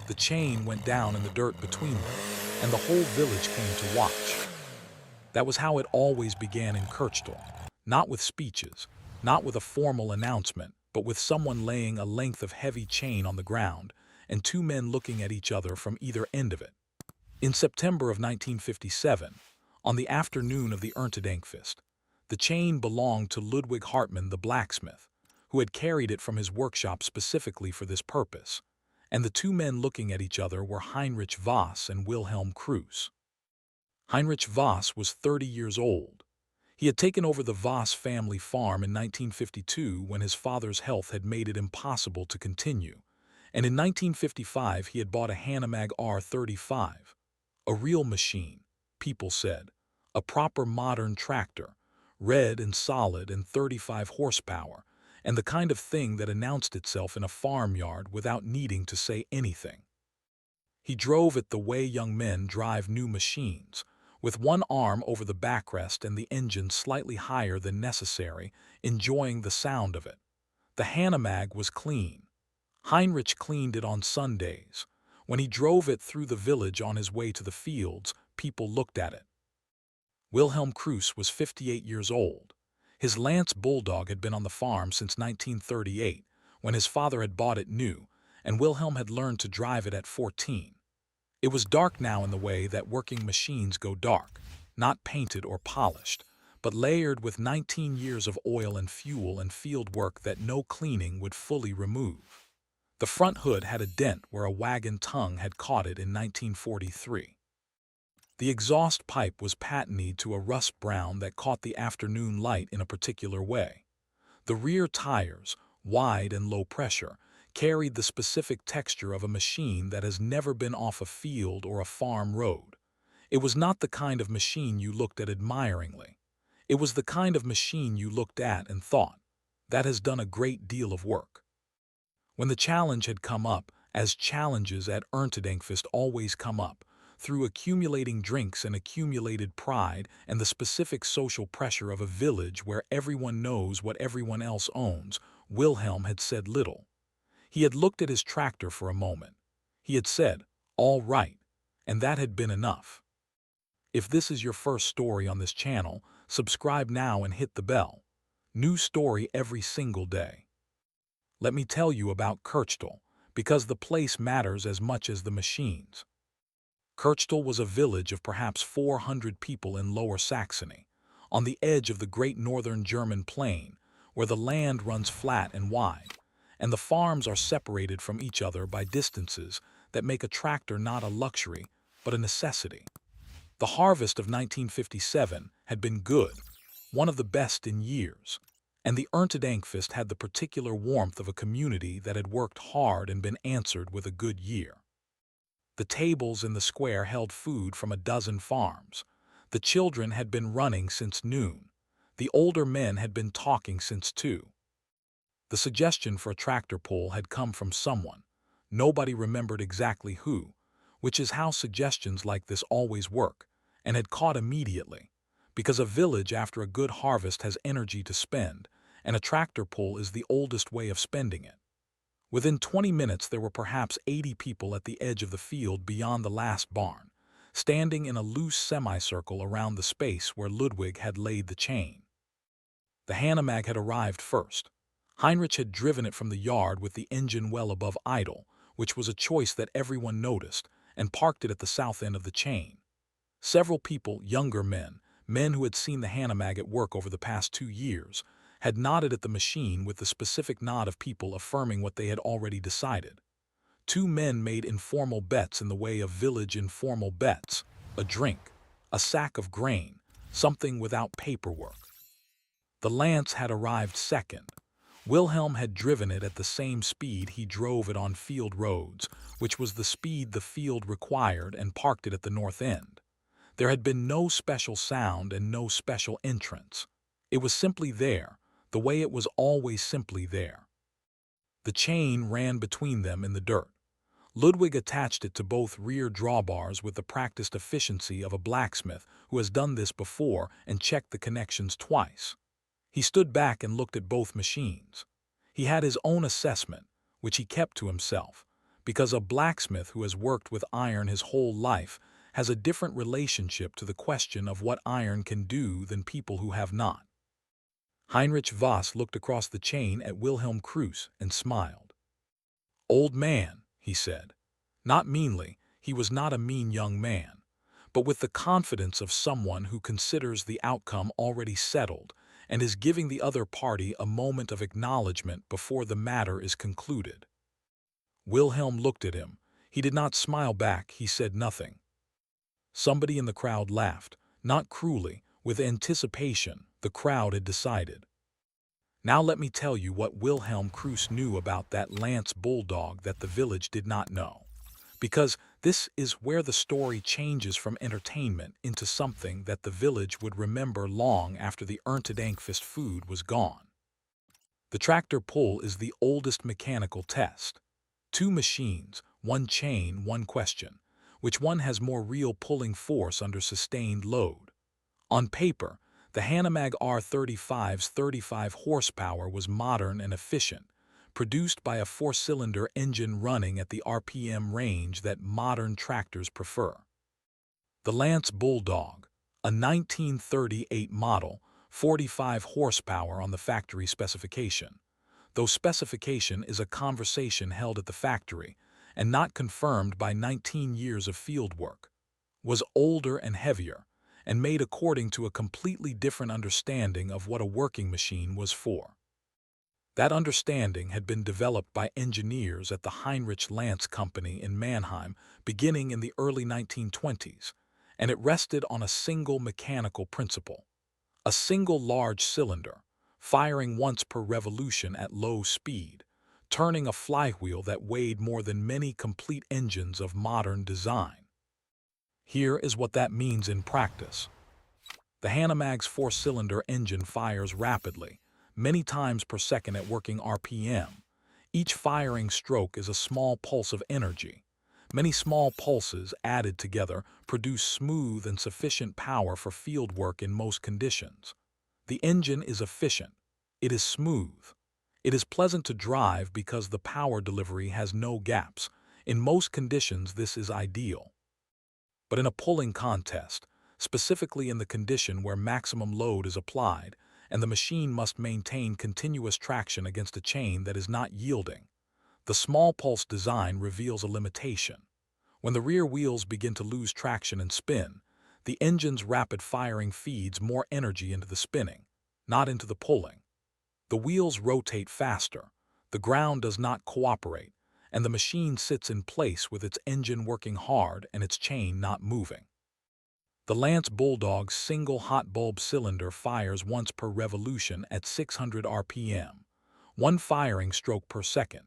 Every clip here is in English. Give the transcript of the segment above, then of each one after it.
The chain went down in the dirt between them, and the whole village came to watch. That was how it always began in Kirchtal, not with speeches, not with a formal announcement, but with someone laying a length of heavy chain on the ground and two men looking at each other from either end of it. In September of 1957, on the afternoon of the Erntedankfest, the chain belonged to Ludwig Hartmann the blacksmith, who had carried it from his workshop specifically for this purpose, and the two men looking at each other were Heinrich Voss and Wilhelm Kruse. Heinrich Voss was 30 years old. He had taken over the Voss family farm in 1952 when his father's health had made it impossible to continue, and in 1955 he had bought a Hanomag R35, a real machine, people said, a proper modern tractor, red and solid and 35 horsepower, and the kind of thing that announced itself in a farmyard without needing to say anything. He drove it the way young men drive new machines, with one arm over the backrest and the engine slightly higher than necessary, enjoying the sound of it. The Hanomag was clean. Heinrich cleaned it on Sundays. When he drove it through the village on his way to the fields, people looked at it. Wilhelm Kruse was 58 years old. His Lanz Bulldog had been on the farm since 1938, when his father had bought it new, and Wilhelm had learned to drive it at 14. It was dark now in the way that working machines go dark, not painted or polished, but layered with 19 years of oil and fuel and field work that no cleaning would fully remove. The front hood had a dent where a wagon tongue had caught it in 1943. The exhaust pipe was patinaed to a rust brown that caught the afternoon light in a particular way. The rear tires, wide and low pressure, carried the specific texture of a machine that has never been off a field or a farm road. It was not the kind of machine you looked at admiringly. It was the kind of machine you looked at and thought, that has done a great deal of work. When the challenge had come up, as challenges at Erntedankfest always come up, through accumulating drinks and accumulated pride and the specific social pressure of a village where everyone knows what everyone else owns, Wilhelm had said little. He had looked at his tractor for a moment. He had said, "All right," and that had been enough. If this is your first story on this channel, subscribe now and hit the bell. New story every single day. Let me tell you about Kirchtal, because the place matters as much as the machines. Kirchtal was a village of perhaps 400 people in Lower Saxony, on the edge of the great northern German plain, where the land runs flat and wide, and the farms are separated from each other by distances that make a tractor not a luxury, but a necessity. The harvest of 1957 had been good, one of the best in years, and the Erntedankfest had the particular warmth of a community that had worked hard and been answered with a good year. The tables in the square held food from a dozen farms. The children had been running since noon. The older men had been talking since 2. The suggestion for a tractor pull had come from someone. Nobody remembered exactly who, which is how suggestions like this always work, and had caught immediately, because a village after a good harvest has energy to spend, and a tractor pull is the oldest way of spending it. Within 20 minutes there were perhaps 80 people at the edge of the field beyond the last barn, standing in a loose semicircle around the space where Ludwig had laid the chain. The Hanomag had arrived first. Heinrich had driven it from the yard with the engine well above idle, which was a choice that everyone noticed, and parked it at the south end of the chain. Several people, younger men who had seen the Hanomag at work over the past 2 years, had nodded at the machine with the specific nod of people affirming what they had already decided. 2 men made informal bets in the way of village informal bets: a drink, a sack of grain, something without paperwork. The Lanz had arrived second. Wilhelm had driven it at the same speed he drove it on field roads, which was the speed the field required, and parked it at the north end. There had been no special sound and no special entrance. It was simply there, the way it was always simply there. The chain ran between them in the dirt. Ludwig attached it to both rear drawbars with the practiced efficiency of a blacksmith who has done this before and checked the connections twice. He stood back and looked at both machines. He had his own assessment, which he kept to himself, because a blacksmith who has worked with iron his whole life has a different relationship to the question of what iron can do than people who have not. Heinrich Voss looked across the chain at Wilhelm Kruse and smiled. "Old man," he said. Not meanly, he was not a mean young man, but with the confidence of someone who considers the outcome already settled and is giving the other party a moment of acknowledgement before the matter is concluded. Wilhelm looked at him. He did not smile back, he said nothing. Somebody in the crowd laughed, not cruelly, with anticipation. The crowd had decided. Now let me tell you what Wilhelm Kruse knew about that Lanz Bulldog that the village did not know. Because this is where the story changes from entertainment into something that the village would remember long after the Erntedankfest food was gone. The tractor pull is the oldest mechanical test. Two machines, one chain, one question. Which one has more real pulling force under sustained load? On paper, the Hanomag R35's 35 horsepower was modern and efficient, produced by a four-cylinder engine running at the RPM range that modern tractors prefer. The Lanz Bulldog, a 1938 model, 45 horsepower on the factory specification. Though specification is a conversation held at the factory and not confirmed by 19 years of field work, was older and heavier, and made according to a completely different understanding of what a working machine was for. That understanding had been developed by engineers at the Heinrich Lanz Company in Mannheim beginning in the early 1920s, and it rested on a single mechanical principle. A single large cylinder, firing once per revolution at low speed, turning a flywheel that weighed more than many complete engines of modern design. Here is what that means in practice. The Hanomag's four-cylinder engine fires rapidly, many times per second at working RPM. Each firing stroke is a small pulse of energy. Many small pulses added together produce smooth and sufficient power for field work in most conditions. The engine is efficient. It is smooth. It is pleasant to drive because the power delivery has no gaps. In most conditions, this is ideal. But in a pulling contest, specifically in the condition where maximum load is applied, and the machine must maintain continuous traction against a chain that is not yielding, the small pulse design reveals a limitation. When the rear wheels begin to lose traction and spin, the engine's rapid firing feeds more energy into the spinning, not into the pulling. The wheels rotate faster, the ground does not cooperate, and the machine sits in place with its engine working hard and its chain not moving. The Lanz Bulldog's single hot bulb cylinder fires once per revolution at 600 RPM, one firing stroke per second.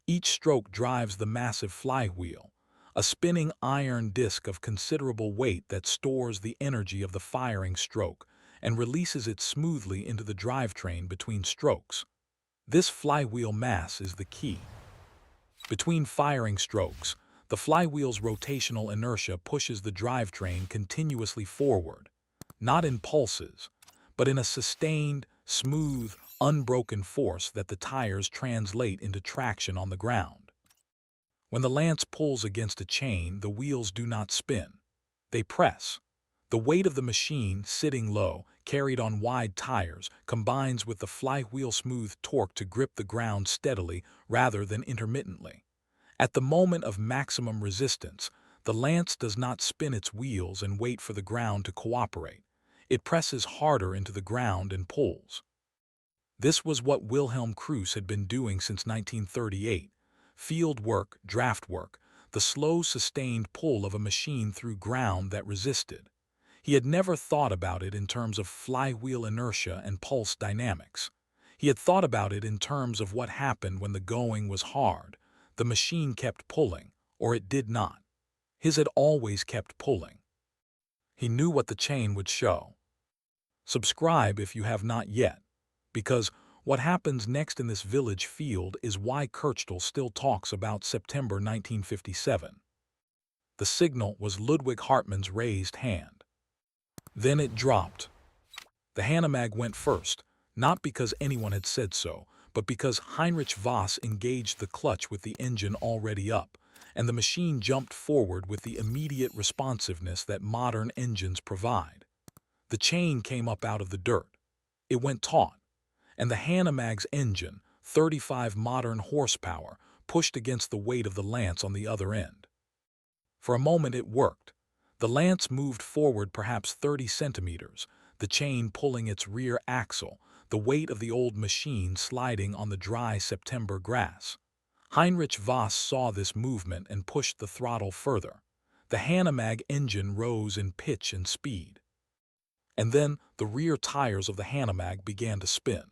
Each stroke drives the massive flywheel, a spinning iron disc of considerable weight that stores the energy of the firing stroke and releases it smoothly into the drivetrain between strokes. This flywheel mass is the key. Between firing strokes, the flywheel's rotational inertia pushes the drivetrain continuously forward, not in pulses, but in a sustained, smooth, unbroken force that the tires translate into traction on the ground. When the lance pulls against a chain, the wheels do not spin. They press. The weight of the machine, sitting low, carried on wide tires, combines with the flywheel smooth torque to grip the ground steadily rather than intermittently. At the moment of maximum resistance, the lance does not spin its wheels and wait for the ground to cooperate. It presses harder into the ground and pulls. This was what Wilhelm Kruse had been doing since 1938. Field work, draft work, the slow sustained pull of a machine through ground that resisted. He had never thought about it in terms of flywheel inertia and pulse dynamics. He had thought about it in terms of what happened when the going was hard. The machine kept pulling, or it did not. His had always kept pulling. He knew what the chain would show. Subscribe if you have not yet, because what happens next in this village field is why Kirchtal still talks about September 1957. The signal was Ludwig Hartmann's raised hand. Then it dropped. The Hanomag went first, not because anyone had said so, but because Heinrich Voss engaged the clutch with the engine already up, and the machine jumped forward with the immediate responsiveness that modern engines provide. The chain came up out of the dirt. It went taut, and the Hanomag's engine, 35 modern horsepower, pushed against the weight of the Lanz on the other end. For a moment it worked. The Lanz moved forward perhaps 30 centimeters, the chain pulling its rear axle, the weight of the old machine sliding on the dry September grass. Heinrich Voss saw this movement and pushed the throttle further. The Hanomag engine rose in pitch and speed. And then the rear tires of the Hanomag began to spin.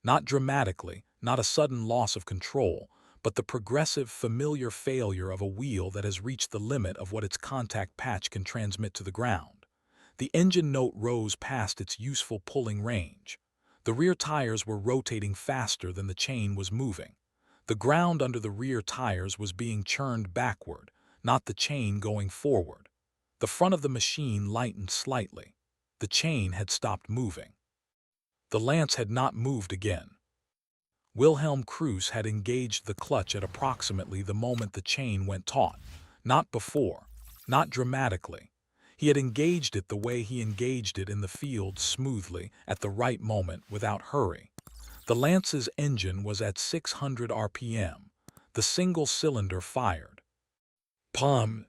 Not dramatically, not a sudden loss of control, but the progressive, familiar failure of a wheel that has reached the limit of what its contact patch can transmit to the ground. The engine note rose past its useful pulling range. The rear tires were rotating faster than the chain was moving. The ground under the rear tires was being churned backward, not the chain going forward. The front of the machine lightened slightly. The chain had stopped moving. The Lanz had not moved again. Wilhelm Kruse had engaged the clutch at approximately the moment the chain went taut, not before, not dramatically. He had engaged it the way he engaged it in the field, smoothly, at the right moment, without hurry. The Lanz's engine was at 600 RPM. The single cylinder fired. Pum!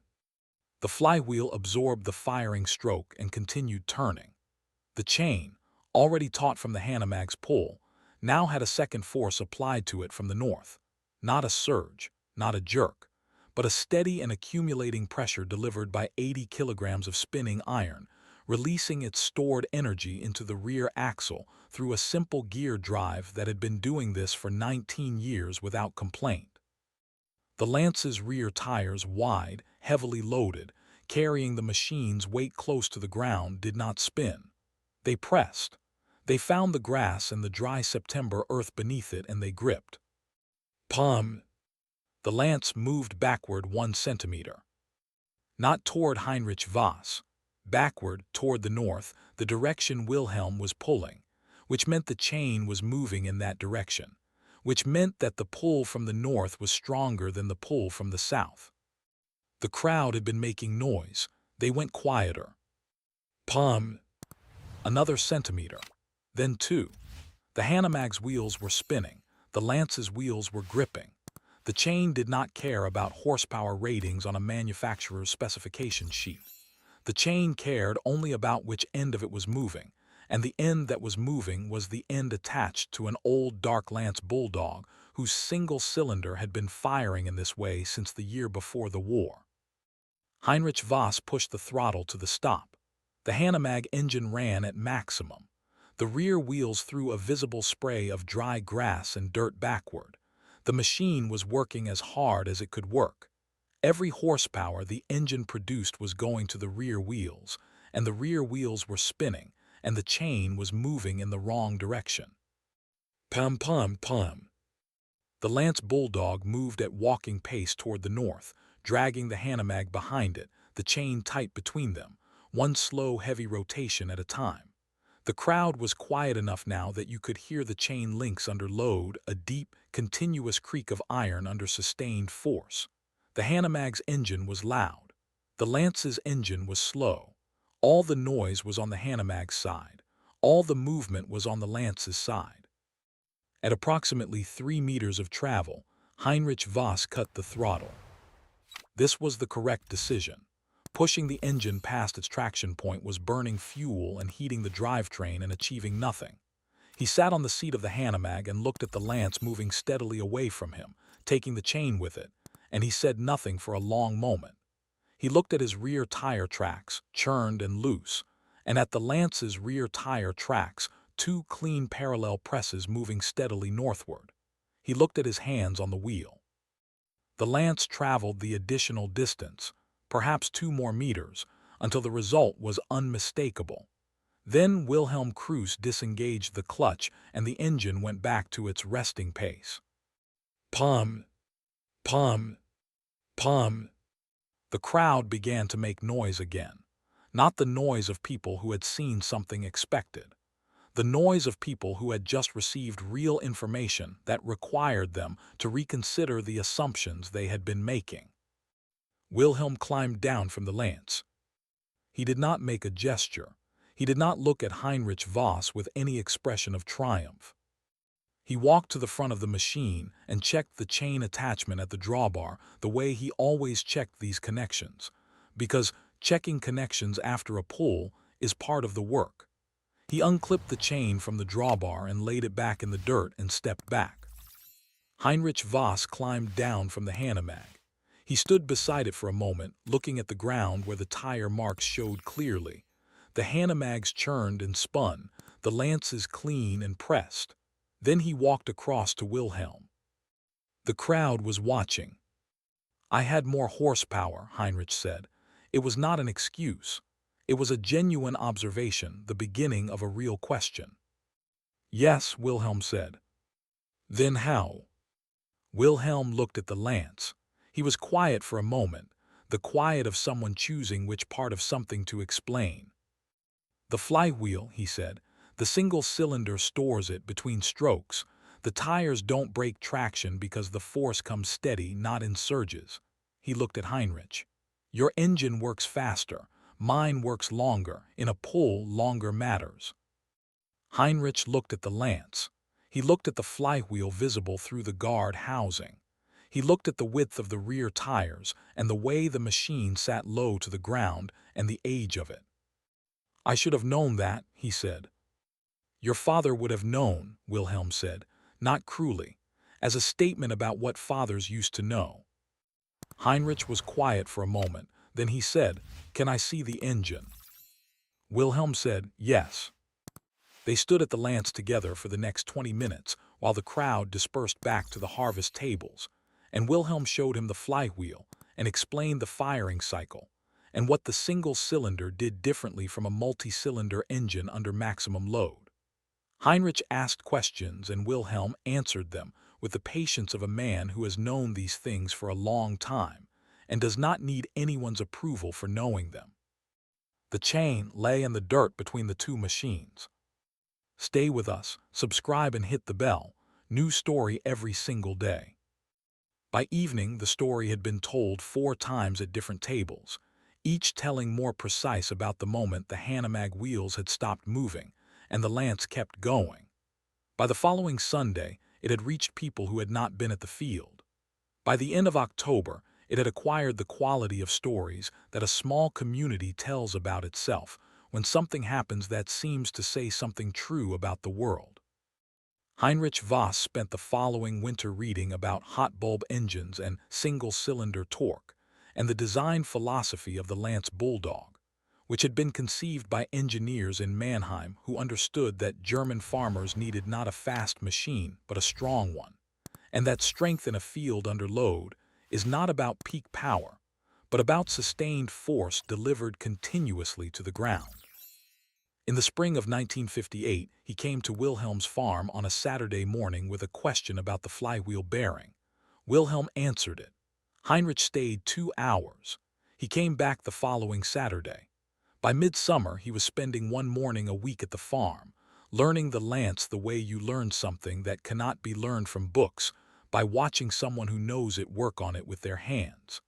The flywheel absorbed the firing stroke and continued turning. The chain, already taut from the Hanomag's pull, now had a second force applied to it from the north. Not a surge, not a jerk, but a steady and accumulating pressure delivered by 80 kilograms of spinning iron, releasing its stored energy into the rear axle through a simple gear drive that had been doing this for 19 years without complaint. The Lanz's rear tires, wide, heavily loaded, carrying the machine's weight close to the ground, did not spin. They pressed. They found the grass and the dry September earth beneath it, and they gripped. Pum! The Lanz moved backward 1 centimeter. Not toward Heinrich Voss. Backward, toward the north, the direction Wilhelm was pulling, which meant the chain was moving in that direction, which meant that the pull from the north was stronger than the pull from the south. The crowd had been making noise. They went quieter. Pum! Another centimeter. Then 2. The Hanomag's wheels were spinning. The Lanz's wheels were gripping. The chain did not care about horsepower ratings on a manufacturer's specification sheet. The chain cared only about which end of it was moving, and the end that was moving was the end attached to an old dark Lanz Bulldog whose single cylinder had been firing in this way since the year before the war. Heinrich Voss pushed the throttle to the stop. The Hanomag engine ran at maximum. The rear wheels threw a visible spray of dry grass and dirt backward. The machine was working as hard as it could work. Every horsepower the engine produced was going to the rear wheels, and the rear wheels were spinning, and the chain was moving in the wrong direction. Pum, pum, pum. The Lanz Bulldog moved at walking pace toward the north, dragging the Hanomag behind it, the chain tight between them, one slow, heavy rotation at a time. The crowd was quiet enough now that you could hear the chain links under load, a deep, continuous creak of iron under sustained force. The Hanomag's engine was loud. The Lanz's engine was slow. All the noise was on the Hanomag's side. All the movement was on the Lanz's side. At approximately 3 meters of travel, Heinrich Voss cut the throttle. This was the correct decision. Pushing the engine past its traction point was burning fuel and heating the drivetrain and achieving nothing. He sat on the seat of the Hanomag and looked at the Lanz moving steadily away from him, taking the chain with it, and he said nothing for a long moment. He looked at his rear tire tracks, churned and loose, and at the Lanz's rear tire tracks, 2 clean parallel presses moving steadily northward. He looked at his hands on the wheel. The Lanz traveled the additional distance, perhaps 2 more meters, until the result was unmistakable. Then Wilhelm Kruse disengaged the clutch and the engine went back to its resting pace. Pum! Pum! Pum! The crowd began to make noise again, not the noise of people who had seen something expected. the noise of people who had just received real information that required them to reconsider the assumptions they had been making. Wilhelm climbed down from the lance. He did not make a gesture. He did not look at Heinrich Voss with any expression of triumph. He walked to the front of the machine and checked the chain attachment at the drawbar the way he always checked these connections, because checking connections after a pull is part of the work. He unclipped the chain from the drawbar and laid it back in the dirt and stepped back. Heinrich Voss climbed down from the Hanomag. He stood beside it for a moment, looking at the ground where the tire marks showed clearly. The Hanomags churned and spun, the lances clean and pressed. Then he walked across to Wilhelm. The crowd was watching. "I had more horsepower," Heinrich said. It was not an excuse. It was a genuine observation, the beginning of a real question. "Yes," Wilhelm said. "Then how?" Wilhelm looked at the lance. He was quiet for a moment, the quiet of someone choosing which part of something to explain. "The flywheel," he said. "The single cylinder stores it between strokes. The tires don't break traction because the force comes steady, not in surges." He looked at Heinrich. "Your engine works faster. Mine works longer. In a pull, longer matters." Heinrich looked at the lance. He looked at the flywheel visible through the guard housing. He looked at the width of the rear tires and the way the machine sat low to the ground and the age of it. "I should have known that," he said. "Your father would have known," Wilhelm said, not cruelly, as a statement about what fathers used to know. Heinrich was quiet for a moment. Then he said, "Can I see the engine?" Wilhelm said, "Yes." They stood at the lance together for the next 20 minutes while the crowd dispersed back to the harvest tables, and Wilhelm showed him the flywheel and explained the firing cycle and what the single cylinder did differently from a multi-cylinder engine under maximum load. Heinrich asked questions and Wilhelm answered them with the patience of a man who has known these things for a long time and does not need anyone's approval for knowing them. The chain lay in the dirt between the two machines. Stay with us, subscribe and hit the bell. New story every single day. By evening, the story had been told 4 times at different tables, each telling more precise about the moment the Hanomag wheels had stopped moving and the lance kept going. By the following Sunday, it had reached people who had not been at the field. By the end of October, it had acquired the quality of stories that a small community tells about itself when something happens that seems to say something true about the world. Heinrich Voss spent the following winter reading about hot bulb engines and single-cylinder torque, and the design philosophy of the Lanz Bulldog, which had been conceived by engineers in Mannheim who understood that German farmers needed not a fast machine but a strong one, and that strength in a field under load is not about peak power, but about sustained force delivered continuously to the ground. In the spring of 1958, he came to Wilhelm's farm on a Saturday morning with a question about the flywheel bearing. Wilhelm answered it. Heinrich stayed 2 hours. He came back the following Saturday. By midsummer, he was spending 1 morning a week at the farm, learning the lance the way you learn something that cannot be learned from books, by watching someone who knows it work on it with their hands.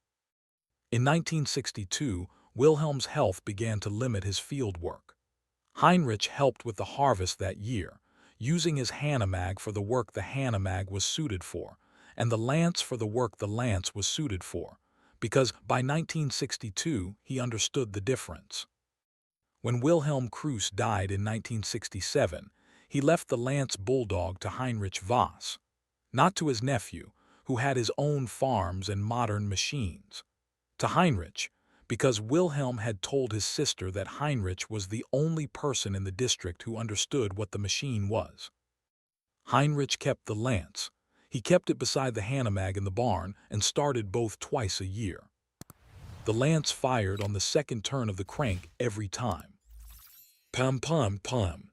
In 1962, Wilhelm's health began to limit his field work. Heinrich helped with the harvest that year, using his Hanomag for the work the Hanomag was suited for, and the lance for the work the lance was suited for, because by 1962 he understood the difference. When Wilhelm Kruse died in 1967, he left the Lanz Bulldog to Heinrich Voss, not to his nephew, who had his own farms and modern machines. To Heinrich, because Wilhelm had told his sister that Heinrich was the only person in the district who understood what the machine was. Heinrich kept the lance. He kept it beside the Hanomag in the barn and started both twice a year. The lance fired on the second turn of the crank every time. Pum pum pum.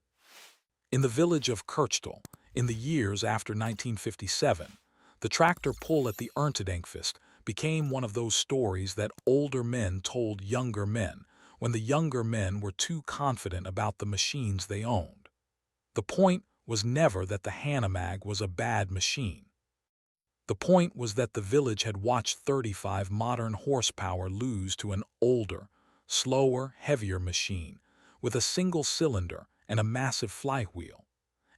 In the village of Kirchtal, in the years after 1957, the tractor pull at the Erntedankfest became one of those stories that older men told younger men when the younger men were too confident about the machines they owned. The point was never that the Hanomag was a bad machine. The point was that the village had watched 35 modern horsepower lose to an older, slower, heavier machine with a single cylinder and a massive flywheel,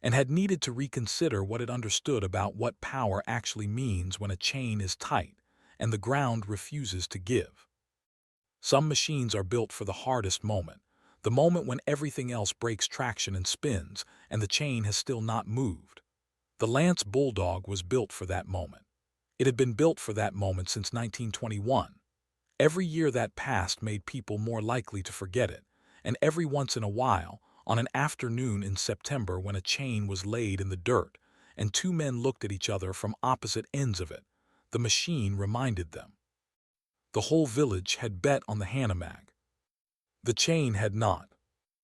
and had needed to reconsider what it understood about what power actually means when a chain is tight and the ground refuses to give. Some machines are built for the hardest moment, the moment when everything else breaks traction and spins and the chain has still not moved. The Lanz Bulldog was built for that moment. It had been built for that moment since 1921. Every year that passed made people more likely to forget it, and every once in a while, on an afternoon in September when a chain was laid in the dirt and two men looked at each other from opposite ends of it, the machine reminded them. The whole village had bet on the Hanomag. The chain had not.